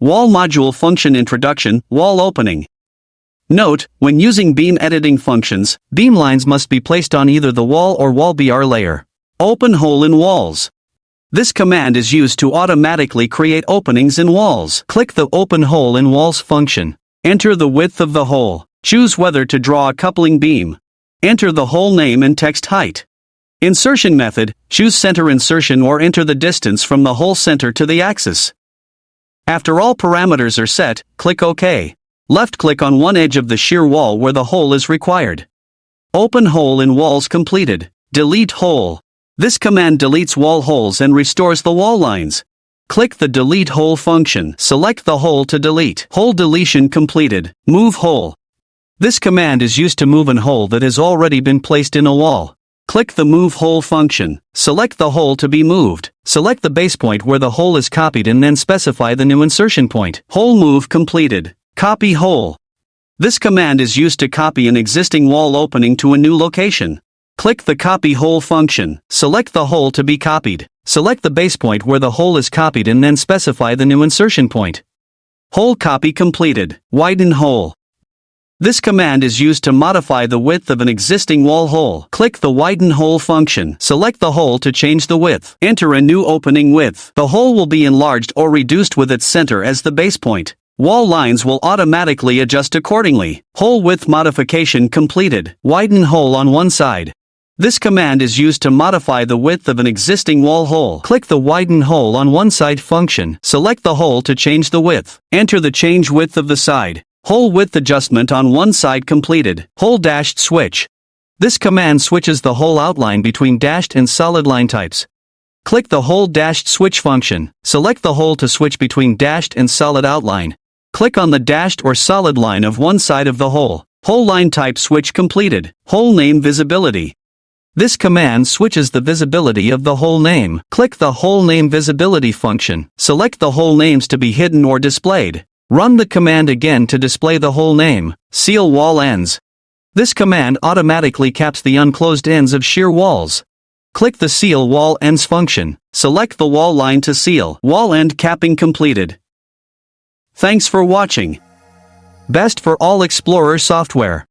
Wall module function introduction, wall opening. Note, when using beam editing functions, beam lines must be placed on either the wall or wall BR layer. Open hole in walls. This command is used to automatically create openings in walls. Click the Open Hole in Walls function. Enter the width of the hole. Choose whether to draw a coupling beam. Enter the hole name and text height. Insertion method, choose center insertion or enter the distance from the hole center to the axis. After all parameters are set, click OK. Left-click on one edge of the shear wall where the hole is required. Open hole in walls completed. Delete hole. This command deletes wall holes and restores the wall lines. Click the Delete Hole function. Select the hole to delete. Hole deletion completed. Move hole. This command is used to move an hole that has already been placed in a wall. Click the Move Hole function. Select the hole to be moved. Select the base point where the hole is copied and then specify the new insertion point. Hole move completed. Copy hole. This command is used to copy an existing wall opening to a new location. Click the Copy Hole function. Select the hole to be copied. Select the base point where the hole is copied and then specify the new insertion point. Hole copy completed. Widen hole. This command is used to modify the width of an existing wall hole. Click the Widen Hole function. Select the hole to change the width. Enter a new opening width. The hole will be enlarged or reduced with its center as the base point. Wall lines will automatically adjust accordingly. Hole width modification completed. Widen hole on one side. This command is used to modify the width of an existing wall hole. Click the Widen Hole on one side function. Select the hole to change the width. Enter the change width of the side. Hole width adjustment on one side completed. Hole dashed switch. This command switches the hole outline between dashed and solid line types. Click the Hole dashed switch function. Select the hole to switch between dashed and solid outline. Click on the dashed or solid line of one side of the hole. Hole line type switch completed. Hole name visibility. This command switches the visibility of the hole name. Click the Hole Name Visibility function. Select the hole names to be hidden or displayed. Run the command again to display the hole name. Seal wall ends. This command automatically caps the unclosed ends of shear walls. Click the Seal Wall Ends function. Select the wall line to seal. Wall end capping completed. Thanks for watching. Best for all Explorer software.